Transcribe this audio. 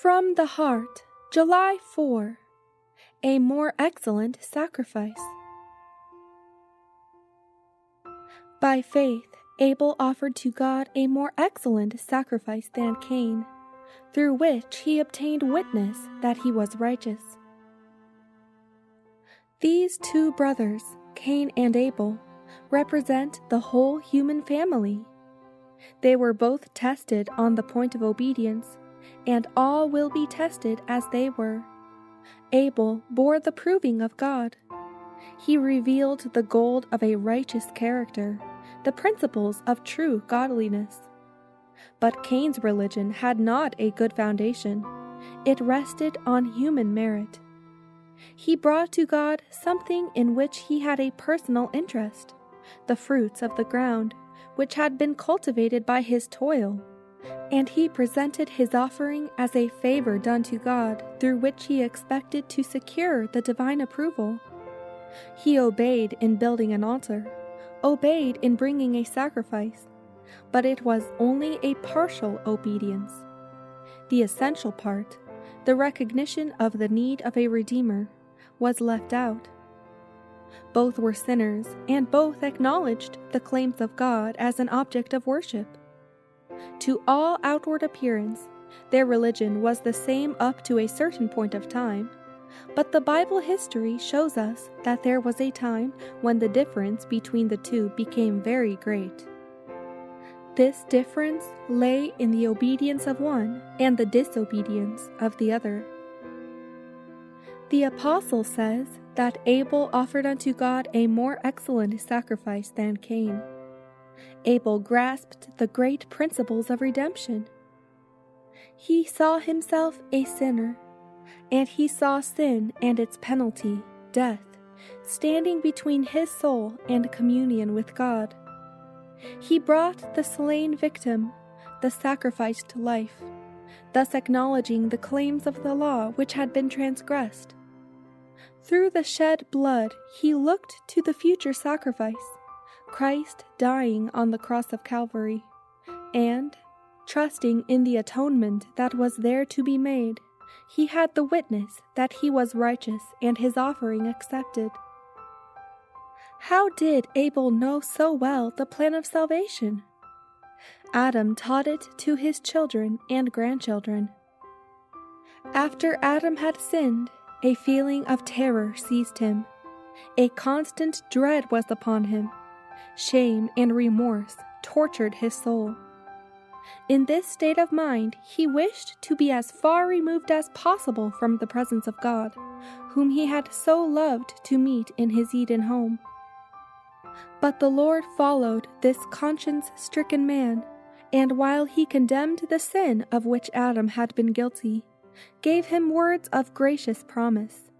From the Heart, July 4. A more excellent sacrifice. By faith, Abel offered to God a more excellent sacrifice than Cain, through which he obtained witness that he was righteous. These two brothers, Cain and Abel, represent the whole human family. They were both tested on the point of obedience, and all will be tested as they were. Abel bore the proving of God. He revealed the gold of a righteous character, the principles of true godliness. But Cain's religion had not a good foundation. It rested on human merit. He brought to God something in which he had a personal interest, the fruits of the ground, which had been cultivated by his toil, and he presented his offering as a favor done to God, through which he expected to secure the divine approval. He obeyed in building an altar, obeyed in bringing a sacrifice, but it was only a partial obedience. The essential part, the recognition of the need of a Redeemer, was left out. Both were sinners, and both acknowledged the claims of God as an object of worship. To all outward appearance, their religion was the same up to a certain point of time, but the Bible history shows us that there was a time when the difference between the two became very great. This difference lay in the obedience of one and the disobedience of the other. The Apostle says that Abel offered unto God a more excellent sacrifice than Cain. Abel grasped the great principles of redemption. He saw himself a sinner, and he saw sin and its penalty, death, standing between his soul and communion with God. He brought the slain victim, the sacrificed life, thus acknowledging the claims of the law which had been transgressed. Through the shed blood, he looked to the future sacrifice, Christ dying on the cross of Calvary, and, trusting in the atonement that was there to be made, he had the witness that he was righteous and his offering accepted. How did Abel know so well the plan of salvation? Adam taught it to his children and grandchildren. After Adam had sinned, a feeling of terror seized him. A constant dread was upon him. Shame and remorse tortured his soul. In this state of mind, he wished to be as far removed as possible from the presence of God, whom he had so loved to meet in his Eden home. But the Lord followed this conscience-stricken man, and while he condemned the sin of which Adam had been guilty, gave him words of gracious promise.